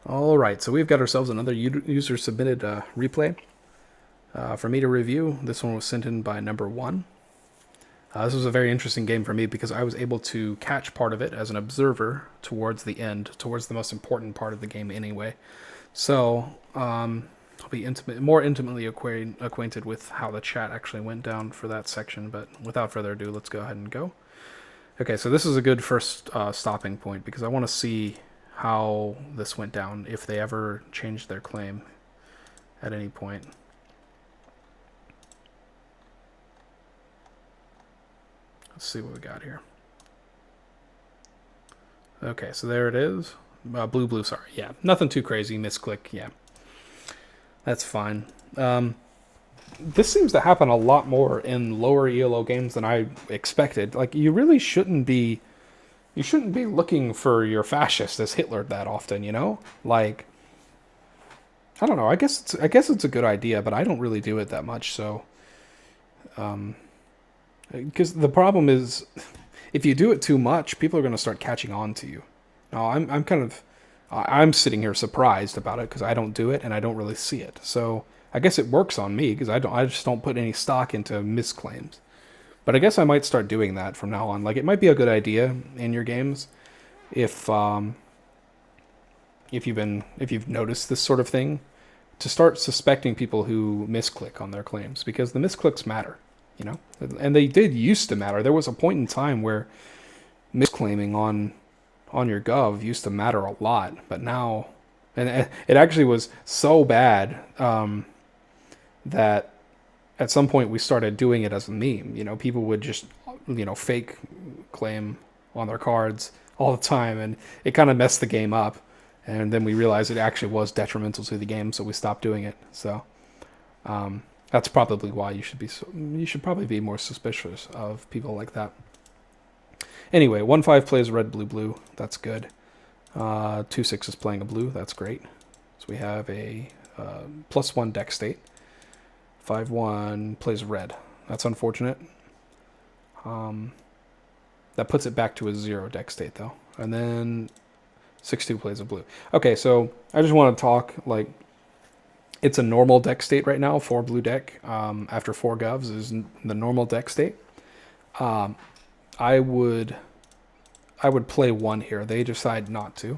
All right, so we've got ourselves another user-submitted replay for me to review. This one was sent in by number one. This was a very interesting game for me because I was able to catch part of it as an observer towards the end, towards the most important part of the game anyway. So I'll be more intimately acquainted with how the chat actually went down for that section. But without further ado, let's go ahead and go. Okay, so this is a good first stopping point because I want to see how this went down, if they ever changed their claim at any point. Let's see what we got here. Okay, so there it is. Blue, sorry. Yeah, nothing too crazy. Misclick, yeah. That's fine. This seems to happen a lot more in lower ELO games than I expected. Like, you really shouldn't be... You shouldn't be looking for your fascist as Hitler that often, you know? Like, I don't know. I guess it's a good idea, but I don't really do it that much. So, because the problem is, if you do it too much, people are going to start catching on to you. Now, I'm sitting here surprised about it because I don't do it and I don't really see it. So I guess it works on me because I just don't put any stock into misclaims. But I guess I might start doing that from now on. Like, it might be a good idea in your games if if you've noticed this sort of thing, to start suspecting people who misclick on their claims, because the misclicks matter, you know, and they did used to matter. There was a point in time where misclaiming on your gov used to matter a lot, but now, and it actually was so bad that at some point we started doing it as a meme. You know, people would just, fake claim on their cards all the time, and it kind of messed the game up. And then we realized it actually was detrimental to the game, so we stopped doing it. So that's probably why you should probably be more suspicious of people like that. Anyway, 1-5 plays red, blue, blue. That's good. 2-6 is playing a blue. That's great. So we have a +1 deck state. 5-1 plays red. That's unfortunate. That puts it back to a 0 deck state, though. And then 6-2 plays a blue. Okay, so I just want to talk, like, it's a normal deck state right now. 4 blue deck after 4 govs is the normal deck state. I would play 1 here. They decide not to.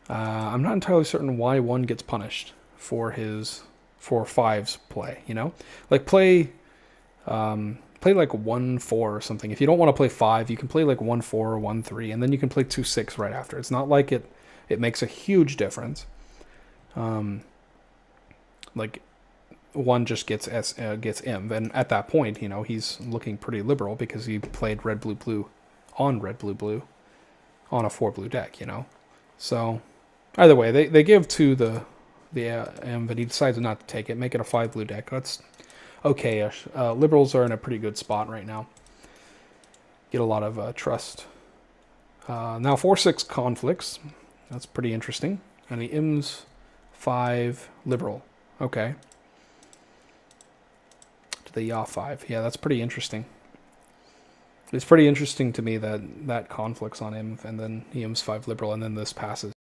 I'm not entirely certain why 1 gets punished for 5's play. You know, like play like 1-4 or something. If you don't want to play 5, you can play like 1-4 or 1-3, and then you can play 2-6 right after. It's not like it makes a huge difference. Like 1 just gets M, and at that point, he's looking pretty liberal because he played red blue blue on red blue blue on a 4 blue deck. So either way, they give to the M, but he decides not to take it, make it a 5 blue deck. That's okay-ish. Liberals are in a pretty good spot right now. Get a lot of trust. Now 4-6 conflicts. That's pretty interesting. And he M's 5 liberal. Okay. To the Yaw 5. Yeah, that's pretty interesting. It's pretty interesting to me that conflicts on him, and then he M's 5 liberal, and then this passes.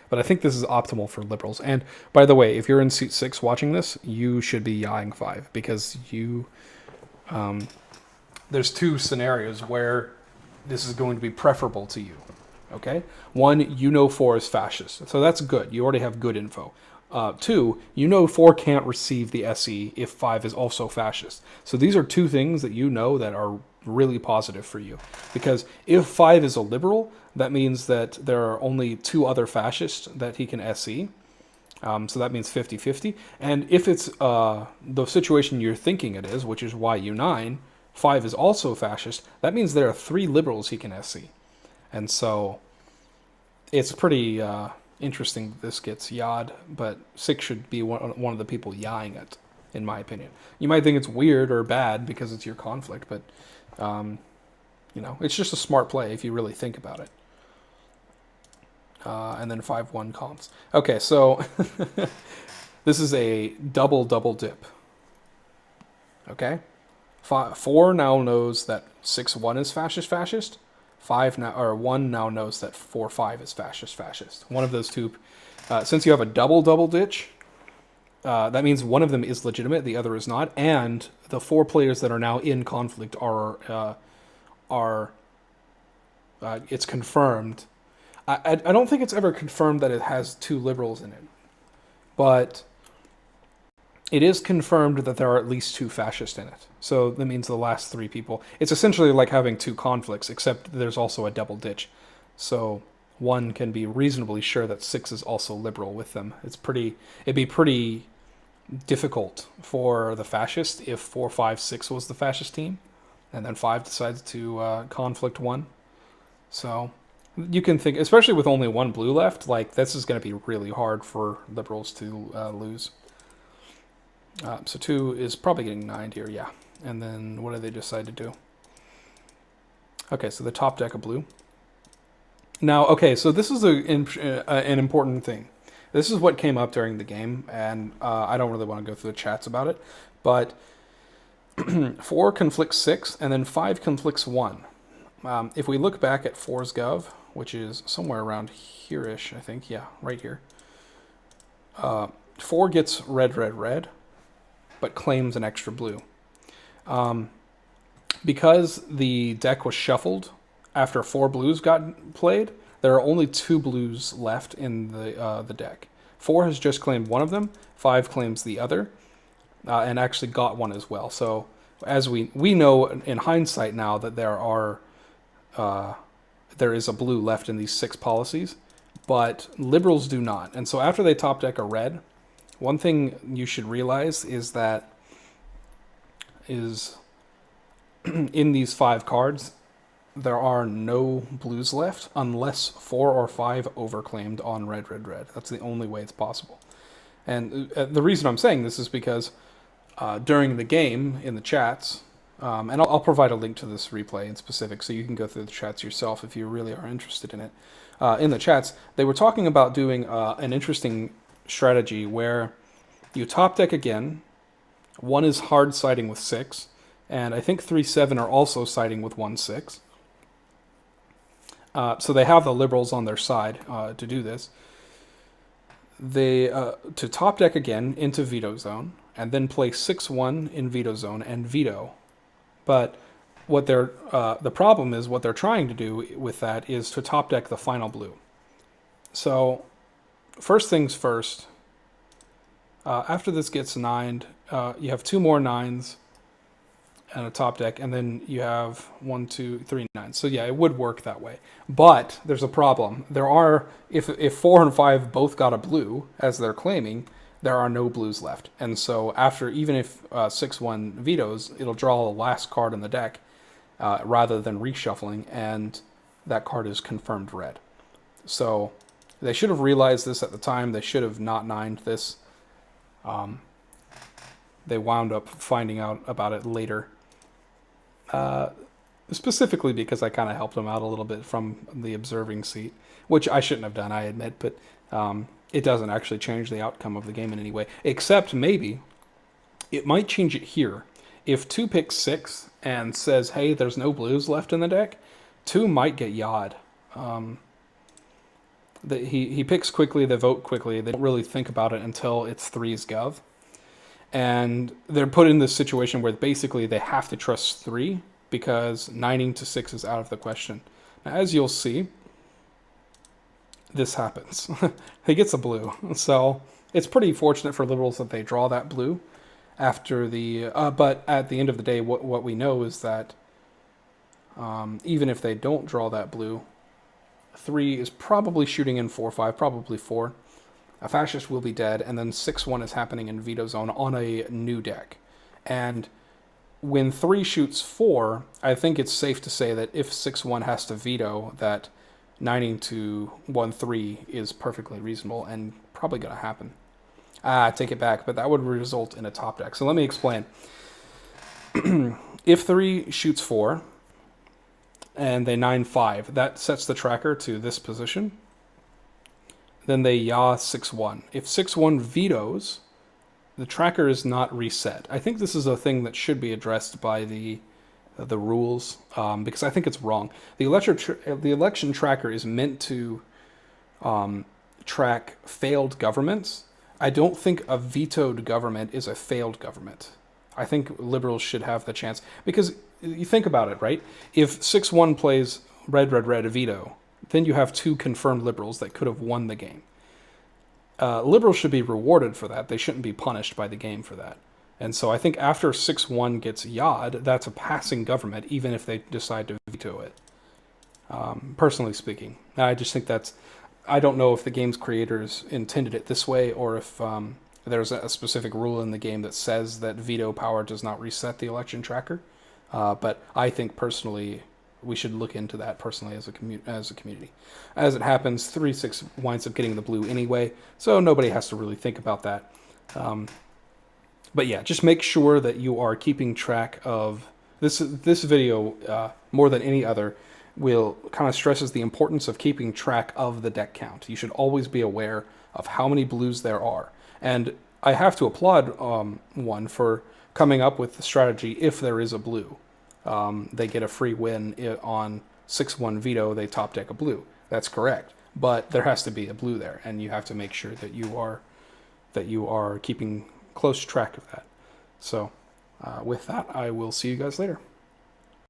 But I think this is optimal for liberals. And by the way, if you're in seat 6 watching this, you should be yawing 5 because there's 2 scenarios where this is going to be preferable to you. Okay? 1, 4 is fascist. So that's good. You already have good info. 2, 4 can't receive the SE if 5 is also fascist. So these are 2 things that that are really positive for you. Because if 5 is a liberal, that means that there are only 2 other fascists that he can SE. So that means 50-50. And if it's the situation you're thinking it is, which is YU9, 5 is also fascist, that means there are 3 liberals he can SE. And so it's pretty interesting that this gets yawed, but 6 should be one of the people yawing it, in my opinion. You might think it's weird or bad because it's your conflict, but it's just a smart play if you really think about it. And then 5-1 comps. Okay, so this is a double dip. Okay? 4 now knows that 6-1 is fascist. 5 now, or 1 now knows that 4-5 is fascist. One of those two, since you have a double ditch, that means one of them is legitimate, the other is not, and the 4 players that are now in conflict are it's confirmed. I don't think it's ever confirmed that it has 2 liberals in it, but it is confirmed that there are at least 2 fascists in it. So that means the last 3 people. It's essentially like having 2 conflicts, except there's also a double ditch. So one can be reasonably sure that 6 is also liberal with them. It'd be pretty difficult for the fascist if 4, 5, 6 was the fascist team, and then 5 decides to conflict 1. So you can think, especially with only 1 blue left, like this is going to be really hard for liberals to lose. So 2 is probably getting 9 here, yeah. And then what do they decide to do? Okay, so the top deck of blue. Now, okay, so this is an important thing. This is what came up during the game, and I don't really want to go through the chats about it, but 4 conflicts 6, and then 5 conflicts 1. If we look back at 4's gov, which is somewhere around here-ish, I think, yeah, right here. 4 gets red, but claims an extra blue. Because the deck was shuffled after 4 blues got played, there are only 2 blues left in the deck. 4 has just claimed one of them, 5 claims the other, and actually got one as well. So as we know in hindsight now that there is a blue left in these 6 policies, but liberals do not. And so after they top deck a red, one thing you should realize is that in these 5 cards, there are no blues left unless 4 or 5 overclaimed on red. That's the only way it's possible. And the reason I'm saying this is because during the game in the chats, and I'll provide a link to this replay in specific so you can go through the chats yourself if you really are interested in it. In the chats, they were talking about doing an interesting strategy where you top deck again. 1 is hard siding with 6, and I think 3, 7 are also siding with 1, 6. So they have the liberals on their side to do this. They to top deck again into veto zone, and then play 6-1 in veto zone and veto. But what they're the problem is what they're trying to do with that is to top deck the final blue. So first things first. After this gets 9'd, you have 2 more 9s and a top deck, and then you have 1, 2, 3 9s. So yeah, it would work that way. But there's a problem. There are, if 4 and 5 both got a blue, as they're claiming, there are no blues left. And so after, even if 6-1 vetoes, it'll draw the last card in the deck rather than reshuffling, and that card is confirmed red. So they should have realized this at the time. They should have not 9'd this. They wound up finding out about it later. Specifically because I kind of helped them out a little bit from the observing seat, which I shouldn't have done, I admit, but it doesn't actually change the outcome of the game in any way, except maybe it might change it here. If 2 picks 6 and says, hey, there's no blues left in the deck, 2 might get yawed. He picks quickly, they vote quickly, they don't really think about it until it's 3's gov. And they're put in this situation where basically they have to trust 3 because 9ing to 6 is out of the question. Now, as you'll see, this happens. He gets a blue. So it's pretty fortunate for liberals that they draw that blue after the... but at the end of the day, what we know is that even if they don't draw that blue, 3 is probably shooting in 4-5, probably 4. A fascist will be dead, and then 6-1 is happening in veto zone on a new deck. And when 3 shoots 4, I think it's safe to say that if 6-1 has to veto, that 9ing to 1-3 is perfectly reasonable and probably going to happen. I take it back, but that would result in a top deck. So let me explain. If 3 shoots 4 and they 9-5, that sets the tracker to this position. Then they yaw 6-1. If 6-1 vetoes, the tracker is not reset. I think this is a thing that should be addressed by the the rules, because I think it's wrong. The election tracker is meant to track failed governments. I don't think a vetoed government is a failed government. I think liberals should have the chance, because you think about it, right? If 6-1 plays red, red, red, a veto, then you have 2 confirmed liberals that could have won the game. Liberals should be rewarded for that. They shouldn't be punished by the game for that. And so I think after 6-1 gets yawed, that's a passing government, even if they decide to veto it. Personally speaking, I just think I don't know if the game's creators intended it this way, or if there's a specific rule in the game that says that veto power does not reset the election tracker. But I think personally we should look into that personally as a community. As it happens, 3-6 winds up getting the blue anyway, so nobody has to really think about that. But yeah, just make sure that you are keeping track of this. This video, more than any other, will kind of stresses the importance of keeping track of the deck count. You should always be aware of how many blues there are. And I have to applaud one for coming up with the strategy if there is a blue. They get a free win on 6-1 veto, they top deck a blue. That's correct. But there has to be a blue there, and you have to make sure that you are keeping close track of that. So with that, I will see you guys later.